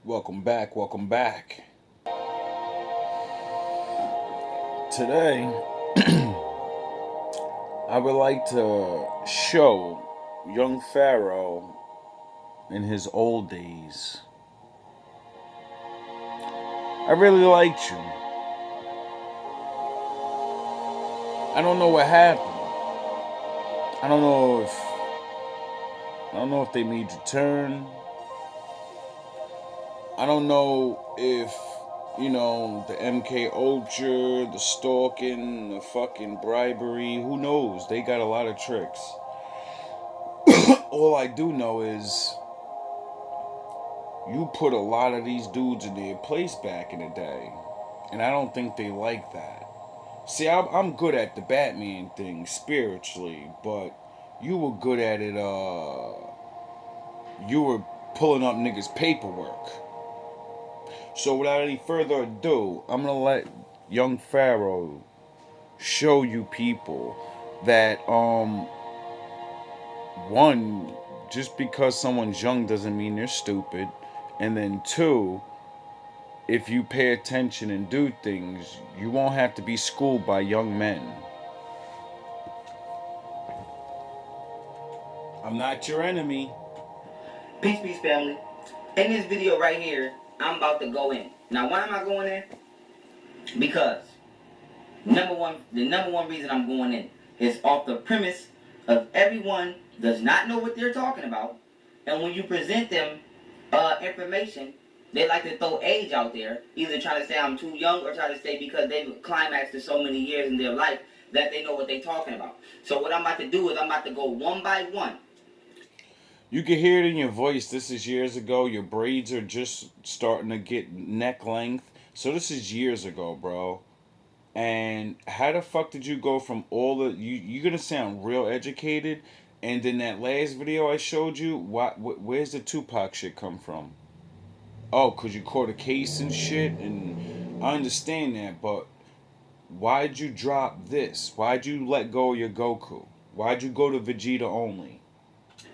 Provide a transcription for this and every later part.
Welcome back, welcome back. Today, I would like to show young Pharaoh in his old days. I really liked you. I don't know what happened. I don't know if they made you turn. I don't know if the MK Ultra, the stalking, the fucking bribery. Who knows? They got a lot of tricks. All I do know is you put a lot of these dudes in their place back in the day, and I don't think they like that. See, I'm good at the Batman thing spiritually, but you were good at it. You were pulling up niggas' paperwork. So without any further ado, I'm gonna let young Pharaoh show you people that one, just because someone's young doesn't mean they're stupid, and then two, if you pay attention and do things, you won't have to be schooled by young men. I'm not your enemy. Peace, peace, family. In this video right here, I'm about to go in. Now, why am I going in? Because the number one reason I'm going in is off the premise of everyone does not know what they're talking about, and when you present them information, they like to throw age out there, either try to say I'm too young or try to say because they've climaxed to so many years in their life that they know what they're talking about. So what I'm about to do is I'm about to go one by one. You can hear it in your voice. This is years ago. Your braids are just starting to get neck length. So this is years ago, bro. And how the fuck did you go from all the you're gonna sound real educated, and then that last video I showed you, where's the Tupac shit come from? Oh, cause you caught a case and shit, and I understand that, but why'd you drop this? Why'd you let go of your Goku? Why'd you go to Vegeta only?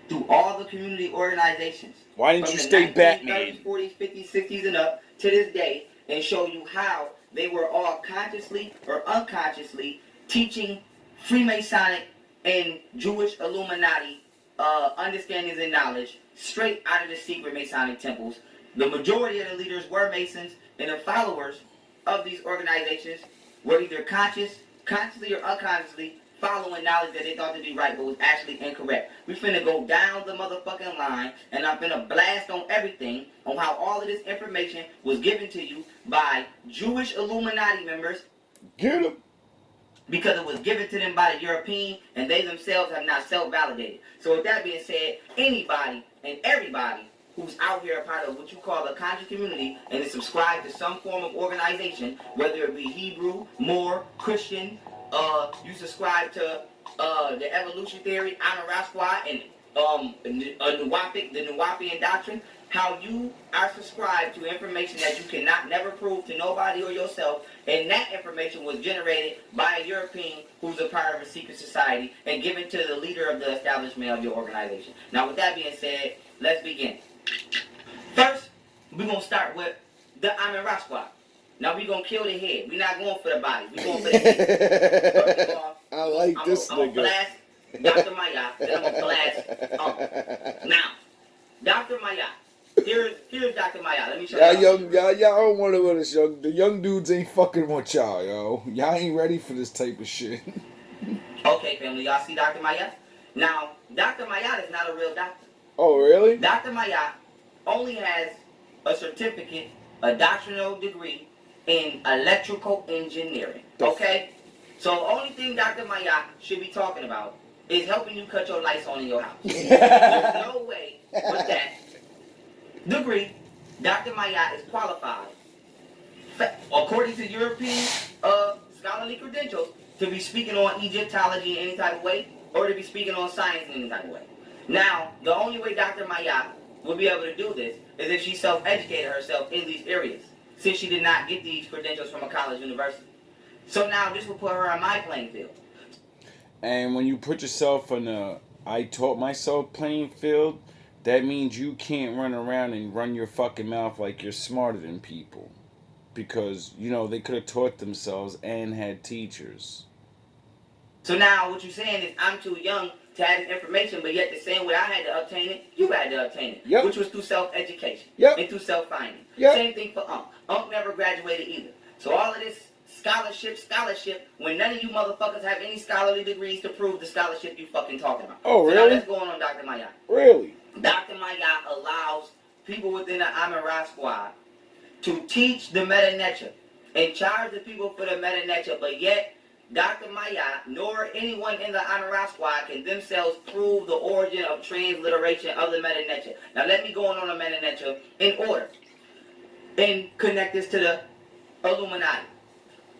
Through all the community organizations. Why didn't you stay Batman? 1930s, 40s, 50s, 60s, and up to this day, and show you how they were all consciously or unconsciously teaching Freemasonic and Jewish Illuminati understandings and knowledge straight out of the secret Masonic temples. The majority of the leaders were Masons, and the followers of these organizations were either consciously or unconsciously, following knowledge that they thought to be right but was actually incorrect. We finna go down the motherfucking line, and I'm finna blast on everything on how all of this information was given to you by Jewish Illuminati members. Get them. Because it was given to them by the European, and they themselves have not self-validated. So with that being said, anybody and everybody who's out here a part of what you call a conscious community and is subscribed to some form of organization, whether it be Hebrew, Moor, Christian, you subscribe to the evolution theory, Anarasqua, and the Nuwapian doctrine, how you are subscribed to information that you cannot never prove to nobody or yourself, and that information was generated by a European who's a part of a secret society and given to the leader of the establishment of your organization. Now, with that being said, let's begin. First, we're going to start with the Anarasqua. Now we gonna kill the head. We're not going for the body. We're going for the head. I like this nigga. I'm gonna blast Dr. Maya, then I'm gonna blast Now, Dr. Maya. Here's Dr. Maya. Let me show you. Y'all don't want to with us, young. The young dudes ain't fucking with y'all, yo. Y'all ain't ready for this type of shit. Okay, family. Y'all see Dr. Maya? Now, Dr. Maya is not a real doctor. Oh, really? Dr. Maya only has a certificate, a doctoral degree in electrical engineering. Okay? So the only thing Dr. Maya should be talking about is helping you cut your lights on in your house. There's no way with that degree Dr. Maya is qualified, according to European scholarly credentials, to be speaking on Egyptology in any type of way, or to be speaking on science in any type of way. Now, the only way Dr. Maya will be able to do this is if she self-educated herself in these areas, since she did not get these credentials from a college university. So now this will put her on my playing field. And when you put yourself on the I taught myself playing field, that means you can't run around and run your fucking mouth like you're smarter than people. Because, they could have taught themselves and had teachers. So now what you're saying is I'm too young to have this information, but yet the same way I had to obtain it, you had to obtain it. Yep. Which was through self-education. Yep. And through self-finding. Yep. Same thing for Unc. Unc never graduated either. So all of this scholarship, when none of you motherfuckers have any scholarly degrees to prove the scholarship you fucking talking about. Oh, so really? Now let's go on Dr. Mayat. Really? Dr. Mayat allows people within the Amara squad to teach the Meta Necha and charge the people for the Meta Necha, but yet Dr. Mayat nor anyone in the Amara squad can themselves prove the origin of transliteration of the Meta Necha. Now let me go on the Meta Necha in order and connect this to the Illuminati.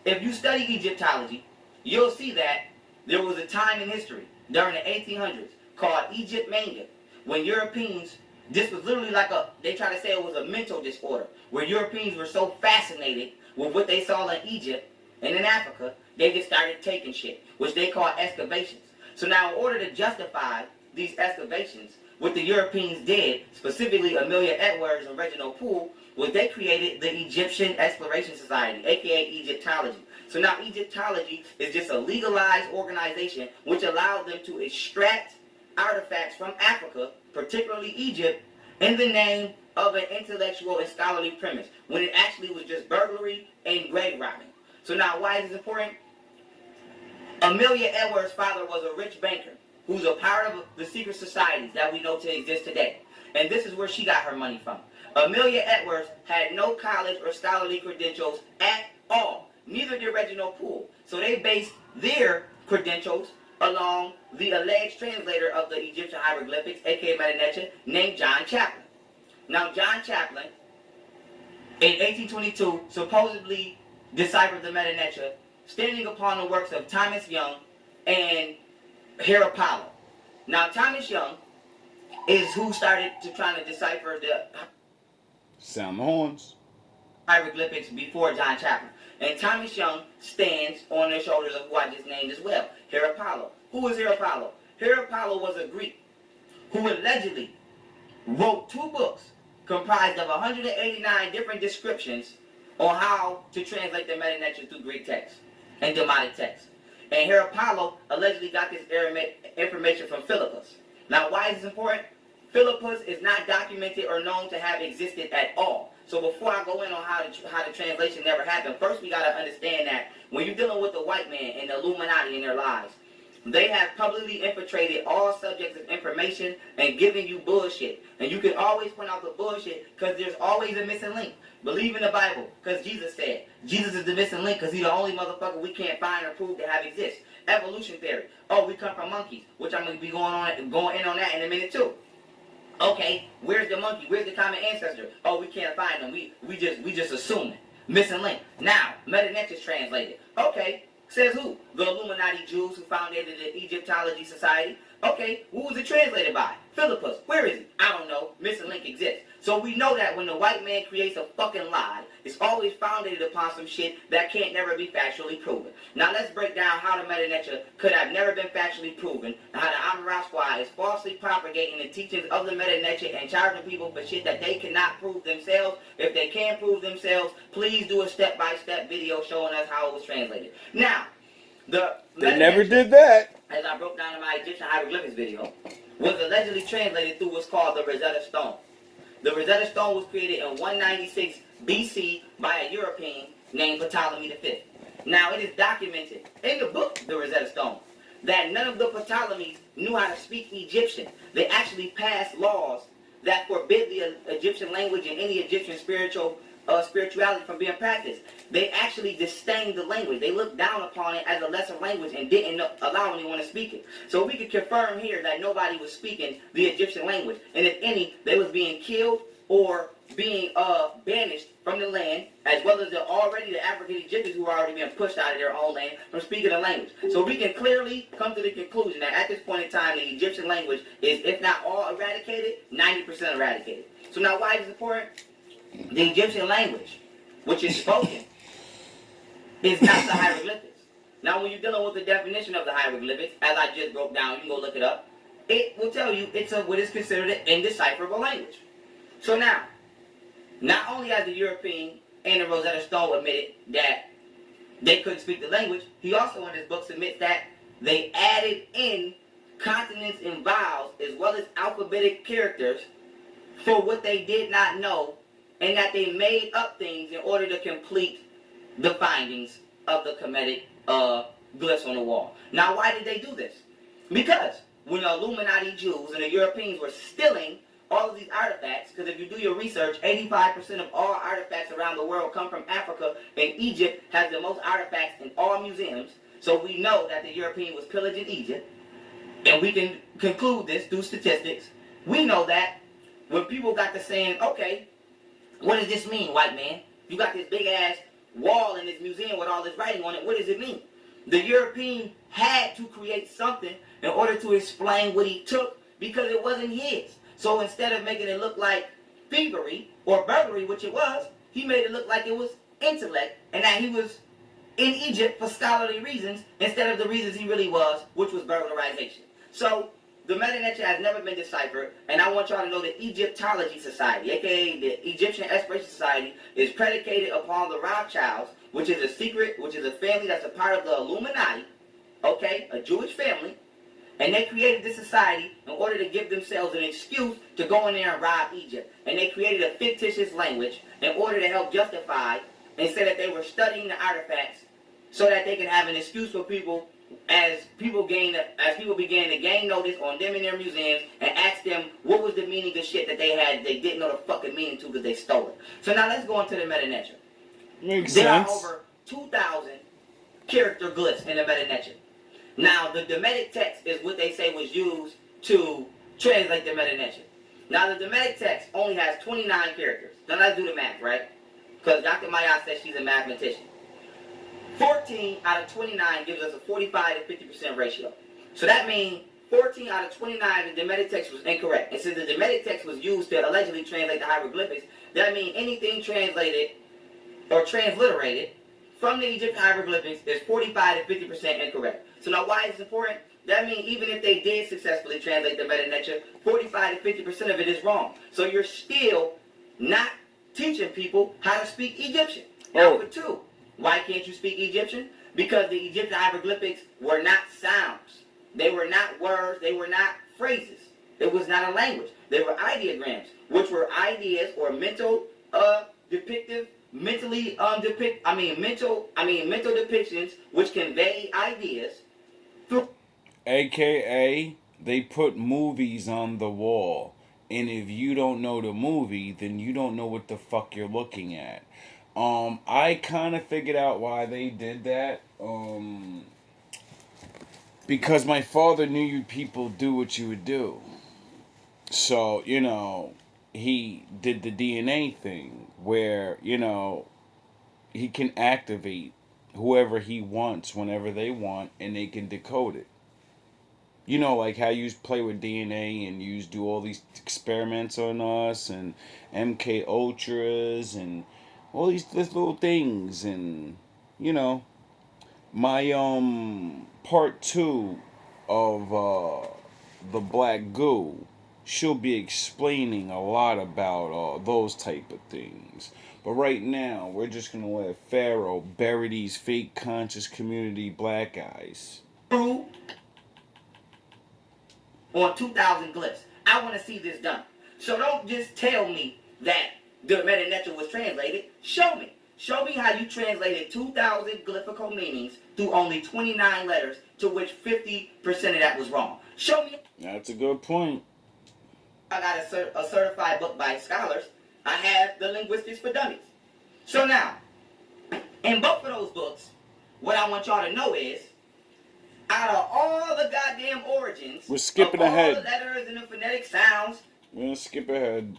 If you study Egyptology, you'll see that there was a time in history during the 1800s called Egypt Mania, when Europeans, this was literally like they try to say it was a mental disorder, where Europeans were so fascinated with what they saw in Egypt and in Africa, they just started taking shit, which they call excavations. So now in order to justify these excavations, what the Europeans did, specifically Amelia Edwards and Reginald Poole, was they created the Egyptian Exploration Society, aka Egyptology. So now Egyptology is just a legalized organization which allowed them to extract artifacts from Africa, particularly Egypt, in the name of an intellectual and scholarly premise, when it actually was just burglary and grave robbing. So now why is this important? Amelia Edwards' father was a rich banker who's a part of the secret societies that we know to exist today. And this is where she got her money from. Amelia Edwards had no college or scholarly credentials at all. Neither did Reginald Poole. So they based their credentials along the alleged translator of the Egyptian hieroglyphics, aka Meta Necha, named John Chaplin. Now John Chaplin, in 1822, supposedly deciphered the Meta Necha, standing upon the works of Thomas Young and Herr Apollo. Now Thomas Young is who started to try to decipher the sound the horns hieroglyphics before John Chaplin. And Thomas Young stands on the shoulders of who I just named as well, Herr Apollo. Who is Herr Apollo? Herr Apollo was a Greek who allegedly wrote 2 books comprised of 189 different descriptions on how to translate the Meta Necha through Greek text and Demotic text. And Herr Apollo allegedly got this information from Philippus. Now, why is this important? Philippus is not documented or known to have existed at all. So before I go in on how the translation never happened, first we got to understand that when you're dealing with the white man and the Illuminati in their lives, they have publicly infiltrated all subjects of information and giving you bullshit. And you can always point out the bullshit because there's always a missing link. Believe in the Bible because Jesus said. Jesus is the missing link because he's the only motherfucker we can't find or prove to have exist. Evolution theory. Oh, we come from monkeys, which I'm going to be going in on that in a minute too. Okay, where's the monkey? Where's the common ancestor? Oh, we can't find them. We just assuming. Missing link. Now, Meta Necha is translated. Okay, says who? The Illuminati Jews who founded the Egyptology Society. Okay, who was it translated by? Philippus. Where is he? I don't know. Missing link exists. So we know that when the white man creates a fucking lie, it's always founded upon some shit that can't never be factually proven. Now let's break down how the Meta Necha could have never been factually proven, and how the Amara Squad is falsely propagating the teachings of the Meta Necha and charging people for shit that they cannot prove themselves. If they can prove themselves, please do a step-by-step video showing us how it was translated. Now, they never did that. As I broke down in my Egyptian hieroglyphics video, was allegedly translated through what's called the Rosetta Stone. The Rosetta Stone was created in 196 BC by a European named Ptolemy V. Now it is documented in the book, the Rosetta Stone, that none of the Ptolemies knew how to speak Egyptian. They actually passed laws that forbid the Egyptian language and any Egyptian spirituality from being practiced. They actually disdained the language. They looked down upon it as a lesser language and didn't allow anyone to speak it. So we can confirm here that nobody was speaking the Egyptian language. And if any, they was being killed or being banished from the land, as well as the African Egyptians who were already being pushed out of their own land from speaking the language. So we can clearly come to the conclusion that at this point in time, the Egyptian language is, if not all eradicated, 90% eradicated. So now why is it important? The Egyptian language, which is spoken, is not the hieroglyphics. Now, when you're dealing with the definition of the hieroglyphics, as I just broke down, you can go look it up. it will tell you it's what is considered an indecipherable language. So now, not only has the European and Rosetta Stone admitted that they couldn't speak the language, he also in his books admits that they added in consonants and vowels as well as alphabetic characters for what they did not know, and that they made up things in order to complete the findings of the Kemetic glyphs on the wall. Now, why did they do this? Because when the Illuminati Jews and the Europeans were stealing all of these artifacts, because if you do your research, 85% of all artifacts around the world come from Africa, and Egypt has the most artifacts in all museums. So we know that the European was pillaging Egypt, and we can conclude this through statistics. We know that when people got to saying, okay, what does this mean, white man? You got this big ass wall in this museum with all this writing on it. What does it mean? The European had to create something in order to explain what he took, because it wasn't his. So instead of making it look like thievery or burglary, which it was, he made it look like it was intellect, and that he was in Egypt for scholarly reasons instead of the reasons he really was, which was burglarization. So the Meta Neter has never been deciphered, and I want y'all to know the Egyptology Society, aka the Egyptian Exploration Society, is predicated upon the Rothschilds, which is a secret, which is a family that's a part of the Illuminati, okay, a Jewish family, and they created this society in order to give themselves an excuse to go in there and rob Egypt. And they created a fictitious language in order to help justify, and say that they were studying the artifacts so that they can have an excuse for people as people began to gain notice on them in their museums and ask them what was the meaning of shit that they had they didn't know the fucking meaning to because they stole it. So now let's go into the Meta Neter. Makes there sense. are over 2,000 character glyphs in the Meta Neter. Now the Demetic text is what they say was used to translate the Meta Neter. Now the Demetic text only has 29 characters. Now let's do the math, right? Because Dr. Maya says she's a mathematician. 14 out of 29 gives us a 45 to 50% ratio. So that means 14 out of 29, the Demetic text was incorrect. And since the Demetic text was used to allegedly translate the hieroglyphics, that means anything translated or transliterated from the Egyptian hieroglyphics is 45 to 50% incorrect. So now why is this important? That means even if they did successfully translate the Meta Neter, 45 to 50% of it is wrong. So you're still not teaching people how to speak Egyptian. Now for two, why can't you speak Egyptian? Because the Egyptian hieroglyphics were not sounds. They were not words. They were not phrases. It was not a language. They were ideograms, which were ideas or mental depictive, mental depictions which convey ideas through. AKA, they put movies on the wall. And if you don't know the movie, then you don't know what the fuck you're looking at. I kind of figured out why they did that. Because my father knew you people do what you would do. So, he did the DNA thing where, he can activate whoever he wants whenever they want and they can decode it. Like how you play with DNA and you do all these experiments on us and MK Ultras and all these little things. And, my part 2 of the Black Goo, she'll be explaining a lot about those type of things. But right now, we're just going to let Pharaoh bury these fake conscious community black guys. On 2,000 glyphs. I want to see this done. So don't just tell me that the Meta Neter was translated. Show me. Show me how you translated 2,000 glyphical meanings through only 29 letters, to which 50% of that was wrong. Show me. That's a good point. I got a certified book by scholars. I have the Linguistics for Dummies. So now, in both of those books, what I want y'all to know is, out of all the goddamn origins, we're skipping of ahead. all the letters and the phonetic sounds, we're gonna skip ahead.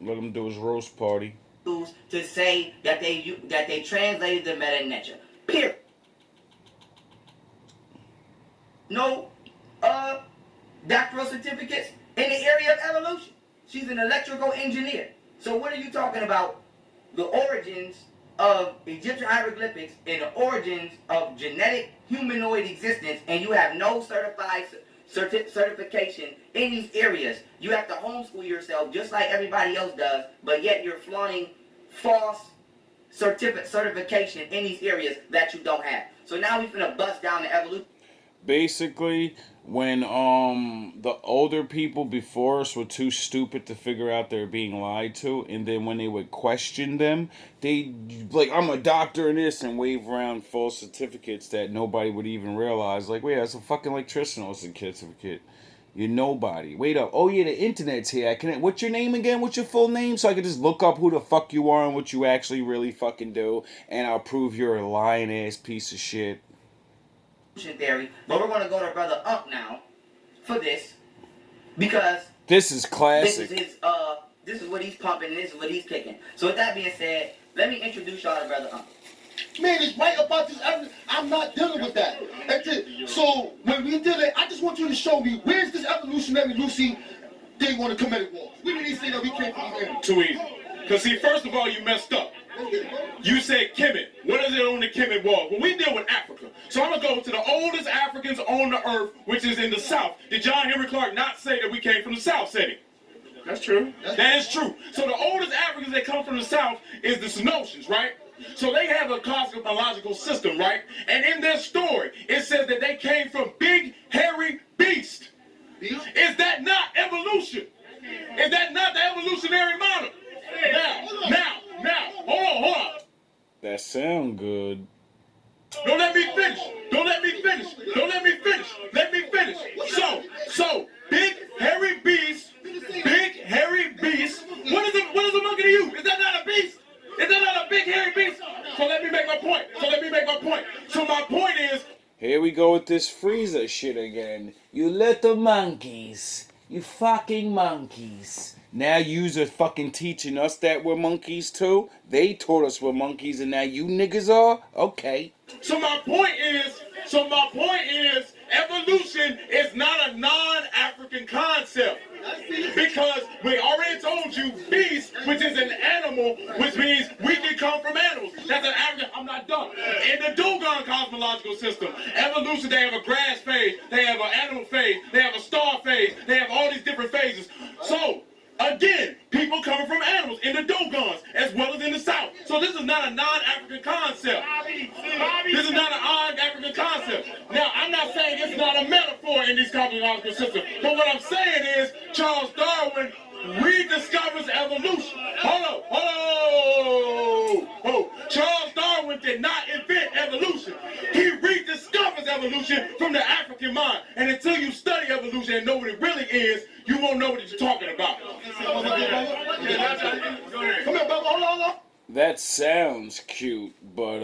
Let him do his roast party. To say that they translated the Meta Neter. Period. No doctoral certificates in the area of evolution. She's an electrical engineer. So what are you talking about? The origins of Egyptian hieroglyphics and the origins of genetic humanoid existence, and you have no certification in these areas. You have to homeschool yourself just like everybody else does, but yet you're flaunting false certification in these areas that you don't have. So now we finna bust down the evolution. Basically, when the older people before us were too stupid to figure out they're being lied to, and then when they would question them, they like, I'm a doctor in this, and wave around false certificates that nobody would even realize. Like, wait, that's a fucking electrician certificate. You're nobody. Wait up. Oh yeah, the internet's here. What's your name again? What's your full name? So I can just look up who the fuck you are and what you actually really fucking do, and I'll prove you're a lying ass piece of shit. Theory, but we're going to go to Brother Unk now for this because this is classic. This is what he's pumping and this is what he's kicking. So with that being said, let me introduce y'all to Brother Unk. Man, it's right about this. I'm not dealing with that. That's it. So when we deal it, I just want you to show me where's this evolutionary Lucy thing on the Kemetic wall. We didn't say that we came from here. Too easy. Because see, first of all, you messed up. You said Kemet. What is it on the Kemet wall? Well, we deal with Africa. So I'm going to go to the oldest Africans on the earth, which is in the South. Did John Henry Clark not say that we came from the South, said he? That's true. That is true. So the oldest Africans that come from the South is the Cenotians, right? So they have a cosmological system, right? And in their story, it says that they came from big, hairy beasts. Is that not evolution? Is that not the evolutionary model? Now, hold on. That sound good. Don't let me finish. Let me finish. So, big, hairy beast. What is a monkey to you? Is that not a beast? Is that not a big, hairy beast? So let me make my point. So my point is, here we go with this Frieza shit again. You little monkeys. You fucking monkeys. Now yous are fucking teaching us that we're monkeys too? They taught us we're monkeys and now you niggas are? Okay. So my point is, evolution is not a non-African concept. Because we already told you beast, which is an animal, which means we can come from animals. That's an African. I'm not done. In the Dogon cosmological system, evolution, they have a grass phase, they have an animal phase, they have a star phase, they have all these different phases. So, again, people coming from animals in the Dogons as well as in the South. So this is not a non-African concept. This is not a non-African concept. Now, I'm not saying it's not a metaphor in these cosmological systems, but what I'm saying is Charles Darwin rediscovers evolution. Hold on. Charles Darwin did not invent evolution. He rediscovers evolution from the African mind. And until you study evolution and know what it really is, you won't know what you're talking about. Come here, brother. Hold on. That sounds cute, but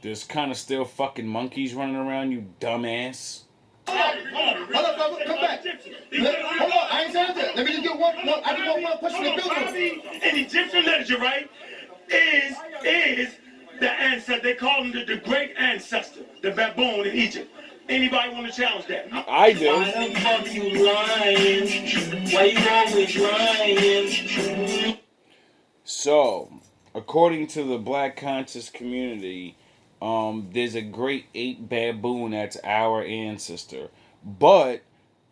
there's kind of still fucking monkeys running around, you dumbass. Hold on, brother. Come back. Hold on. I ain't saying that. Let me just get one. I just want one question to build on. In Egyptian literature, right, is the ancestor. They call him the great ancestor, the baboon in Egypt. Anybody want to challenge that? I do. Why the fuck you lying? Why you always lying? So, according to the Black conscious community, there's a great ape baboon that's our ancestor. But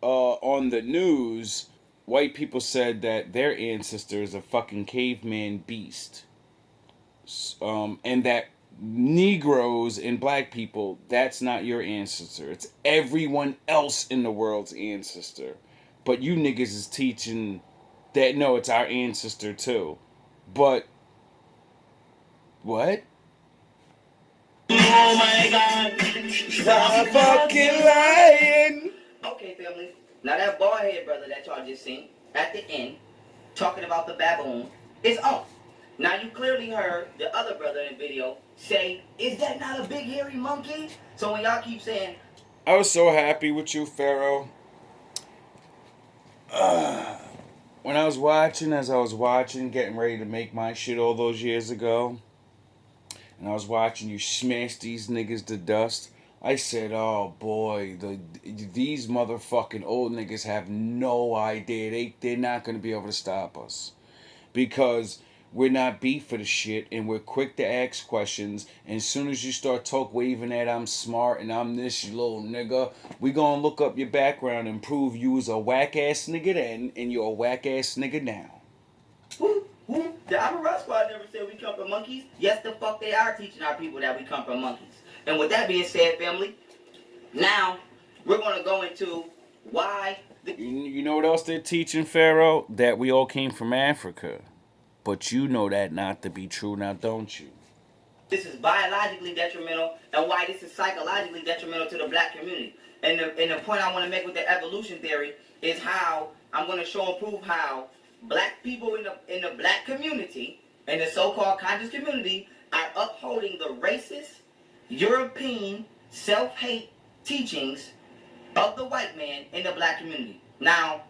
on the news, white people said that their ancestor is a fucking caveman beast. And that Negroes and black people, that's not your ancestor. It's everyone else in the world's ancestor. But you niggas is teaching that, no, it's our ancestor too. But, what? Oh my God. Stop fucking lying. Okay, family. Now that bald head brother that y'all just seen at the end, talking about the baboon, is off. Now you clearly heard the other brother in the video say, is that not a big hairy monkey? So when y'all keep saying, I was so happy with you, Pharaoh. When as I was watching, getting ready to make my shit all those years ago, and I was watching you smash these niggas to dust, I said, oh boy, these motherfucking old niggas have no idea. They're not going to be able to stop us. Because we're not beat for the shit, and we're quick to ask questions. And as soon as you start talk waving that I'm smart and I'm this you little nigga, we gonna look up your background and prove you was a whack ass nigga then, and you're a whack ass nigga now. Who? The Amarat Squad never said we come from monkeys. Yes, the fuck they are teaching our people that we come from monkeys. And with that being said, family, now we're gonna go into why. You know what else they're teaching, Pharaoh? That we all came from Africa. But you know that not to be true now, don't you? This is biologically detrimental, and why this is psychologically detrimental to the black community. And the point I want to make with the evolution theory is how I'm going to show and prove how black people in the black community, in the so-called conscious community, are upholding the racist, European, self-hate teachings of the white man in the black community. Now,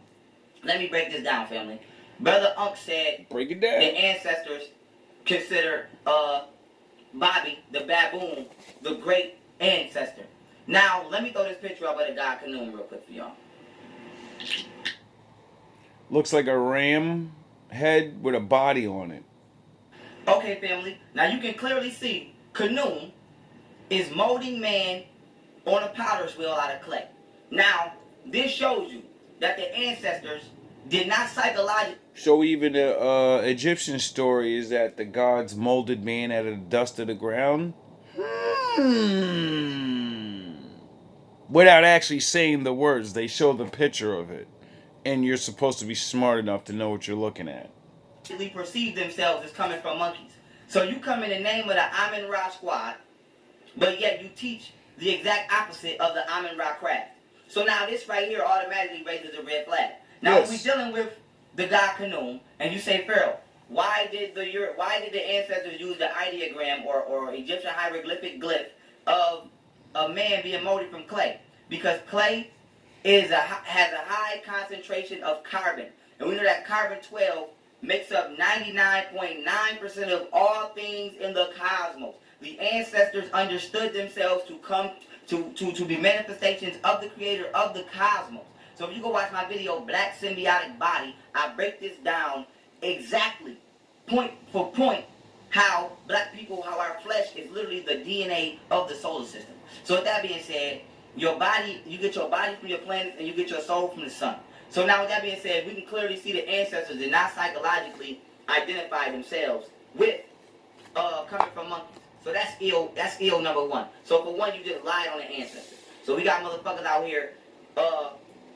let me break this down, family. Brother Unc said break it down. The ancestors consider Bobby, the baboon, the great ancestor. Now, let me throw this picture up of the god Kanoon real quick for y'all. Looks like a ram head with a body on it. Okay, family. Now, you can clearly see Kanoon is molding man on a potter's wheel out of clay. Now, this shows you that the ancestors did not psychologically. So even the Egyptian story is that the gods molded man out of the dust of the ground? Without actually saying the words, they show the picture of it. And you're supposed to be smart enough to know what you're looking at. Perceive themselves as coming from monkeys. So you come in the name of the Amin Ra squad, but yet you teach the exact opposite of the Amin Ra craft. So now this right here automatically raises a red flag. Now Yes. when we're dealing with the god Kanoon, and you say, Pharaoh, why did the ancestors use the ideogram or Egyptian hieroglyphic glyph of a man being molded from clay? Because clay has a high concentration of carbon, and we know that carbon-12 makes up 99.9% of all things in the cosmos. The ancestors understood themselves to come to be manifestations of the creator of the cosmos. So if you go watch my video, Black Symbiotic Body, I break this down exactly, point for point, how black people, how our flesh is literally the DNA of the solar system. So with that being said, your body, you get your body from your planet and you get your soul from the sun. So now with that being said, we can clearly see the ancestors did not psychologically identify themselves with coming from monkeys. So that's ill number one. So for one, you just lied on the ancestors. So we got motherfuckers out here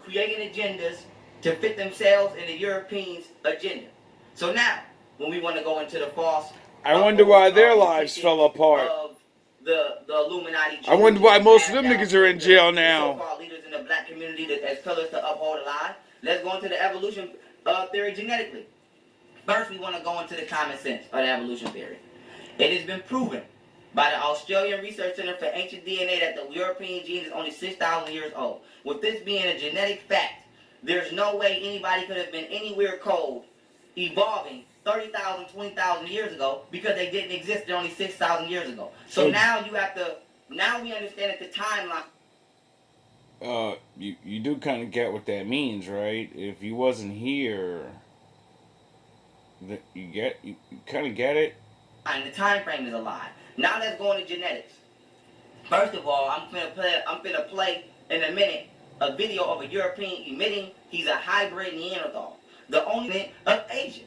creating agendas to fit themselves in the Europeans' agenda. So now, when we want to go into the false, I wonder why their lives fell apart. Of the Illuminati. I wonder why most of them niggas are in jail now. The so-called leaders in the black community that as pillars to uphold a lie. Let's go into the evolution theory genetically. First, we want to go into the common sense of the evolution theory. It has been proven by the Australian Research Center for Ancient DNA that the European gene is only 6,000 years old. With this being a genetic fact, there's no way anybody could have been anywhere cold, evolving 30,000, 20,000 years ago because they didn't exist only 6,000 years ago. So now we understand that the timeline. You do kind of get what that means, right? If you wasn't here, you kind of get it. And the time frame is a lie. Now let's go into genetics. First of all, I'm finna play in a minute a video of a European emitting. He's a hybrid Neanderthal, the only of Asia.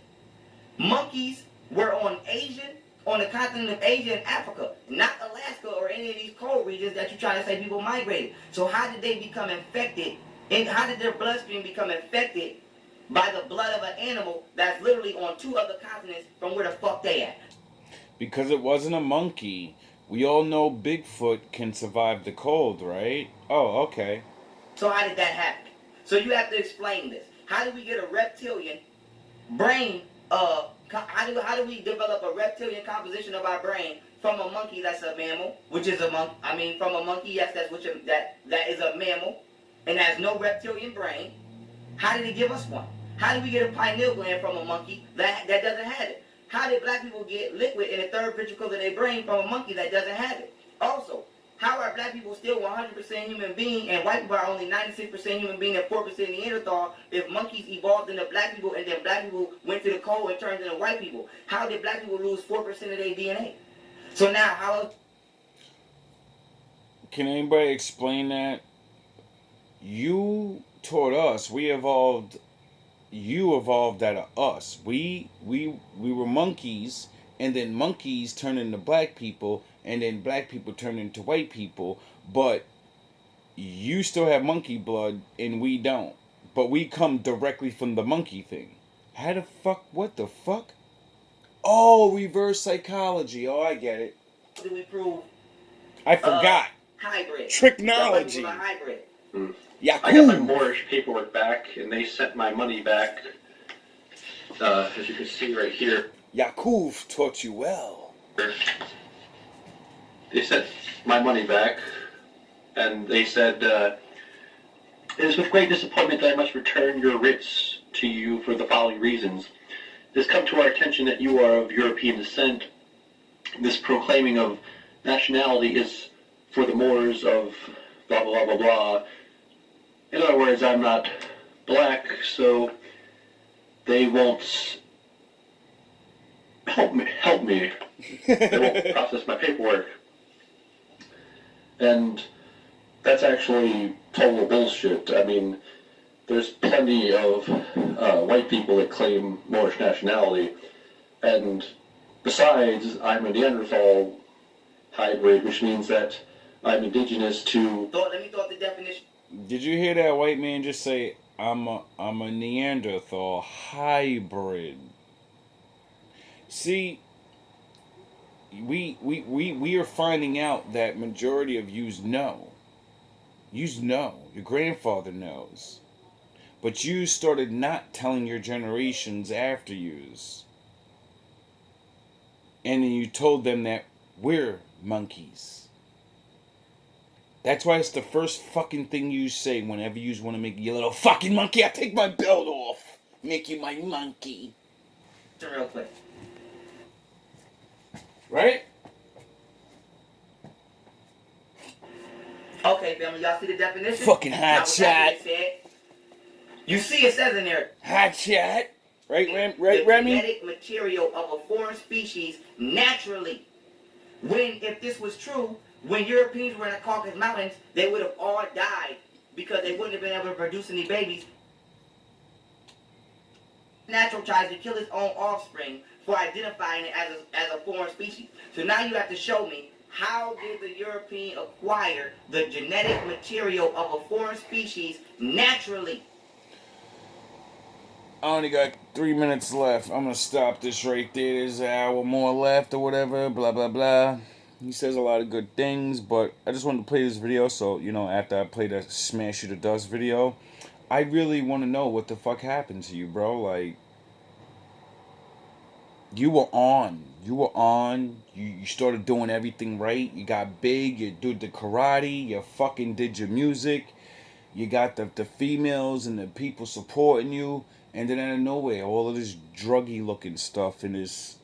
Monkeys were on the continent of Asia and Africa, not Alaska or any of these cold regions that you try to say people migrated. So how did they become infected? And how did their bloodstream become infected by the blood of an animal that's literally on two other continents from where the fuck they at? Because it wasn't a monkey. We all know Bigfoot can survive the cold, right? Oh, okay. So how did that happen? So you have to explain this. How did we get a reptilian brain? How do we develop a reptilian composition of our brain from a monkey that's a mammal, which is a monkey? I mean, from a monkey, yes, that is a mammal and has no reptilian brain. How did it give us one? How did we get a pineal gland from a monkey that doesn't have it? How did black people get liquid in the third ventricle of their brain from a monkey that doesn't have it? Also, How are black people still 100% human being and white people are only 96% human being and 4% Neanderthal if monkeys evolved into black people and then black people went to the cold and turned into white people? How did black people lose 4% of their DNA? So now, how... Can anybody explain that? You taught us. We evolved. You evolved out of us. We were monkeys, and then monkeys turned into black people, and then black people turned into white people. But you still have monkey blood, and we don't. But we come directly from the monkey thing. How the fuck? What the fuck? Oh, reverse psychology. Oh, I get it. do we prove I forgot. hybrid? Tricknology. Hybrid. Yeah, I got my Moorish paperwork back, and they sent my money back, as you can see right here. Yaakov taught you well. They sent my money back, and they said, it is with great disappointment that I must return your writs to you for the following reasons. It has come to our attention that you are of European descent. This proclaiming of nationality is for the Moors of blah, blah, blah, blah, blah. In other words, I'm not black, so they won't help me. They won't process my paperwork. And that's actually total bullshit. I mean, there's plenty of white people that claim Moorish nationality. And besides, I'm a Neanderthal hybrid, which means that I'm indigenous to... Let me throw out the definition. Did you hear that white man just say, I'm a Neanderthal hybrid? See, we are finding out that majority of yous know. Yous know. Your grandfather knows. But you started not telling your generations after yous. And then you told them that we're monkeys. That's why it's the first fucking thing you say whenever you want to make your little fucking monkey. I take my belt off. Make you my monkey. Real quick. Right? Okay, family, y'all see the definition? Fucking hot shot. You see it says in there. Hot shot. Right, the Remy? genetic material of a foreign species naturally. If this was true, when Europeans were in the Caucasus Mountains, they would have all died because they wouldn't have been able to produce any babies. Natural tries to kill its own offspring for identifying it as a foreign species. So now you have to show me, how did the European acquire the genetic material of a foreign species naturally? I only got 3 minutes left. I'm gonna stop this right there. There's an hour more left or whatever. Blah blah blah. He says a lot of good things, but I just wanted to play this video. So after I play the Smash You to Dust video, I really want to know what the fuck happened to you, bro. Like, you were on. You started doing everything right. You got big. You did the karate. You fucking did your music. You got the females and the people supporting you. And then out of nowhere, all of this druggy looking stuff and this,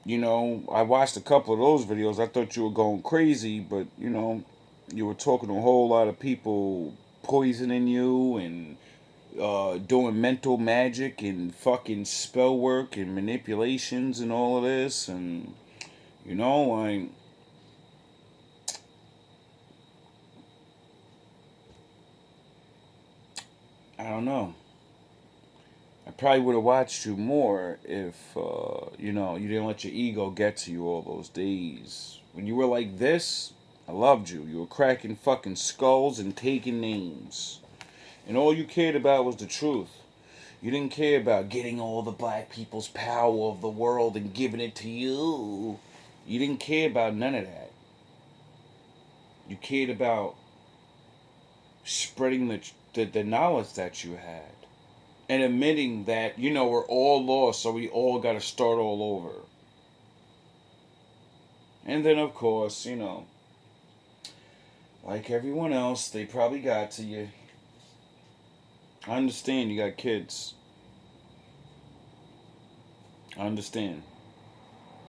I watched a couple of those videos. I thought you were going crazy, but, you were talking to a whole lot of people poisoning you and doing mental magic and fucking spell work and manipulations and all of this. And, I don't know. I probably would have watched you more if, you didn't let your ego get to you all those days. When you were like this, I loved you. You were cracking fucking skulls and taking names. And all you cared about was the truth. You didn't care about getting all the black people's power of the world and giving it to you. You didn't care about none of that. You cared about spreading the knowledge that you had. And admitting that, we're all lost, so we all got to start all over. And then, of course, like everyone else, they probably got to you. I understand you got kids. I understand.